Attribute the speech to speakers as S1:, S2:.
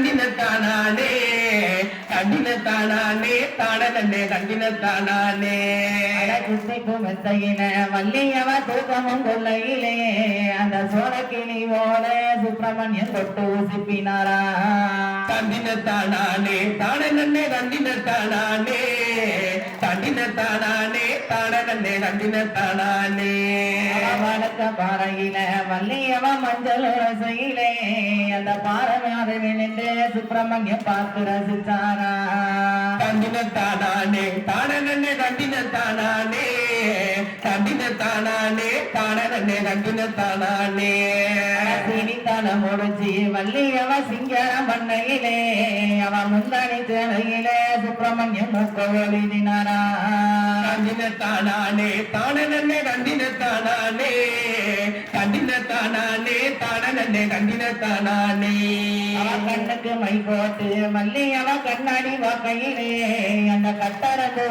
S1: தண்டினத்தானே தண்டினத்தானே தானே தண்டினத்தானே
S2: குத்திக்கும் மெத்தையில வள்ளியவ தூக்கமும் கொள்ளையிலே அந்த சோழக்கிளி ஓட சுப்பிரமணியன் தொட்டு சிப்பினாரா
S1: தண்டினத்தானே தானே தண்டினத்தானே தண்டினத்தானே தானே தண்டினத்தானே
S2: வடக்க பாறையில வள்ளியவ மஞ்சள் ரசையிலே அந்த பாறை மேல நின்று சுப்பிரமணியம் பார்த்து ரசிச்சாரா
S1: தண்டினத்தானே தானே தண்டினத்தானே தண்டினத்தானே தானே தண்டினத்தானே
S2: சினித்தன முடிச்சு வள்ளியவ சிங்கர மண்ணையிலே அவ முந்தானி சேவையிலே சுப்பிரமணியம் மூக்க எழுதினாரா
S1: தண்டினத்தானே தானே தண்டினத்தானே தண்டினத்தானே தானே தண்டினத்தானே
S2: கண்ணுக்கு மை போட்டு மல்லியவ கண்ணாடி வாக்கையிலே அந்த கட்டரம்பு